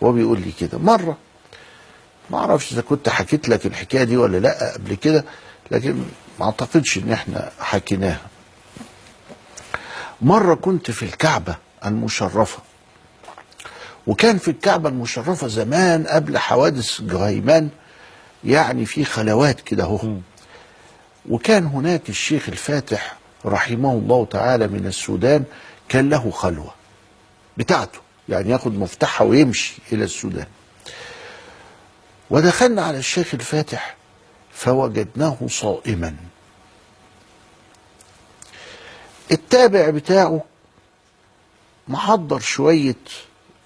هو بيقول لي كده مره، ما اعرفش اذا كنت حكيت لك الحكايه دي ولا لا قبل كده، لكن ما اعتقدش ان احنا حكيناها. مره كنت في الكعبه المشرفه، وكان في الكعبه المشرفه زمان قبل حوادث جهيمان يعني في خلوات كده اهو، وكان هناك الشيخ الفاتح رحمه الله تعالى من السودان كان له خلوه بتاعته، يعني ياخد مفتاحها ويمشي الى السودان. ودخلنا على الشيخ الفاتح فوجدناه صائما. التابع بتاعه محضر شوية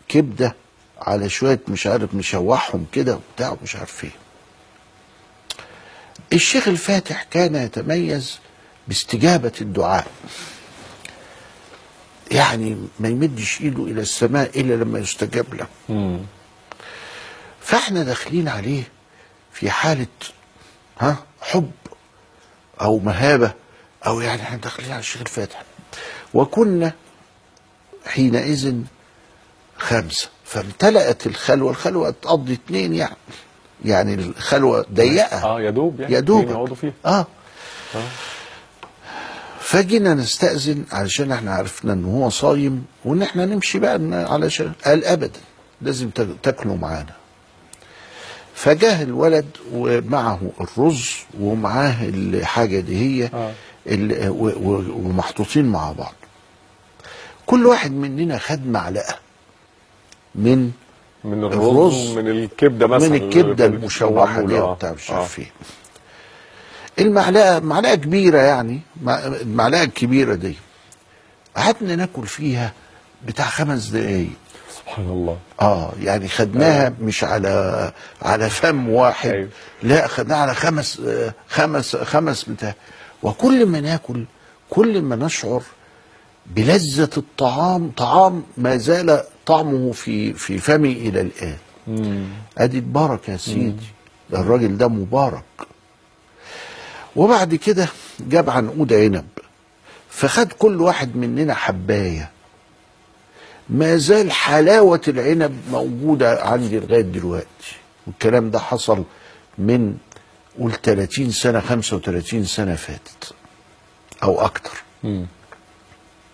كبدة على شوية مش عارف مشوحهم كده وبتاع مش عارف ايه. الشيخ الفاتح كان يتميز باستجابة الدعاء، يعني ما يمدش ايده الى السماء الا لما يستجاب له. فاحنا داخلين عليه في حالة حب او مهابة، او يعني احنا داخلين على الشيخ الفاتح، وكنا حينئذ 5، فامتلأت الخلوة تقضي 2 يعني الخلوة ضيقة يا دوب يعني يا دوب يقعدوا فيها. فجينا نستأذن علشان احنا عرفنا ان هو صايم وان احنا نمشي بقى علشان قال ابدا لازم تاكلوا معانا. فجاه الولد ومعه الرز ومعاه الحاجه دي هي ومحطوطين مع بعض. كل واحد مننا خد معلقه من الرز ومن الكبده مثلا، من الكبده المشوحه دي وبتاع مش عارف ايه. معلقه كبيره، يعني المعلقه الكبيره دي قعدنا ناكل فيها بتاع 5 دقايق. سبحان الله. يعني خدناها مش على فم واحد. لا خدناها على خمس بتاع. وكل ما ناكل كل ما نشعر بلذة الطعام، طعام ما زال طعمه في فمي الى الان. ادي البركه يا سيدي، الراجل ده مبارك. وبعد كده جاب عنقود عنب، فخد كل واحد مننا حبايه. ما زال حلاوة العنب موجودة عندي لغاية دلوقتي، والكلام ده حصل من قول 30 سنة 35 سنة فاتت أو أكتر.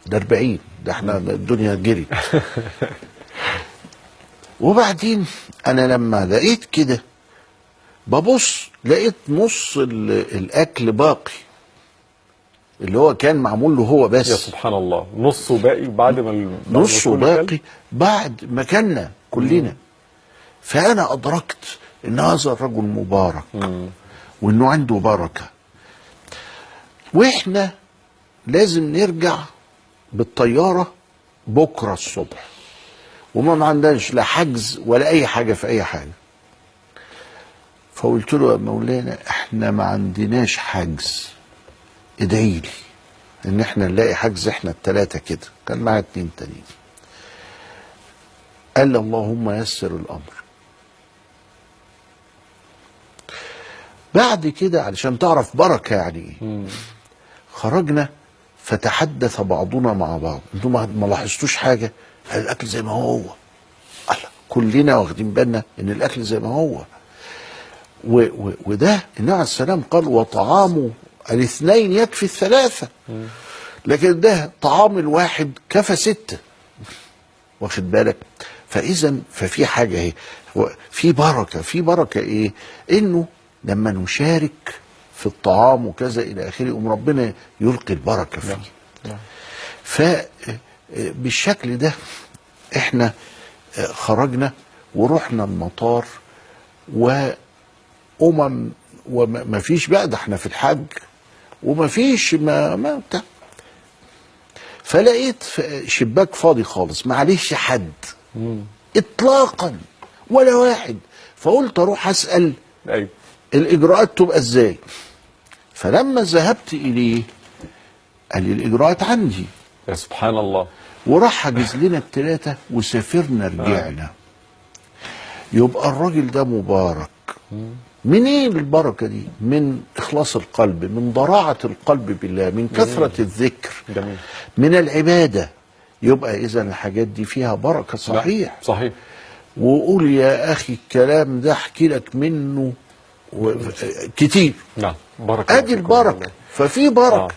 ده 40، ده احنا الدنيا جري. وبعدين أنا لما لقيت كده ببص لقيت نص الأكل باقي، اللي هو كان معمول له هو بس. يا سبحان الله، نصه باقي بعد ما نصه باقي بعد ما كنا كلنا. فأنا أدركت إن هذا الرجل مبارك وإنه عنده بركة، وإحنا لازم نرجع بالطيارة بكرة الصبح، وما عندناش لا حجز ولا أي حاجة في أي حاجة. فقلت له يا مولانا إحنا ما عندناش حجز، ادعي لي ان احنا نلاقي حجز احنا ال3 كده. كان معايا 2 تانيين. قال لي اللهم يسر الامر. بعد كده علشان تعرف بركه يعني ايه، خرجنا فتحدث بعضنا مع بعض. انتم ما لاحظتوش حاجه؟ الاكل زي ما هو. كلنا واخدين بالنا ان الاكل زي ما هو. وده النبي عليه السلام قال وطعامه 2 يكفي 3، لكن ده طعام الواحد كفى 6. واخد بالك؟ فاذا ففي حاجه اهي، في بركه ايه؟ انه لما نشارك في الطعام وكذا الى اخره يقوم ربنا يلقي البركه فيه. فبالشكل ده احنا خرجنا ورحنا المطار، وما فيش بقى، ده احنا في الحج وما فيش ما بتاع. فلقيت شباك فاضي خالص، معلش حد اطلاقا ولا واحد. فقلت اروح اسال الاجراءات تبقى ازاي. فلما ذهبت اليه قال لي الاجراءات عندي. يا سبحان الله. وراح حجز لنا ال3 وسافرنا رجعنا. يبقى الراجل ده مبارك. منين البركة دي؟ من إخلاص القلب، من ضراعة القلب بالله، من كثرة الذكر، من العبادة. يبقى إذا الحاجات دي فيها بركة. صحيح. صحيح. وقول يا اخي الكلام ده احكي لك منه كتير. نعم، بركه ادي فيكم البركه، والله. ففي بركه.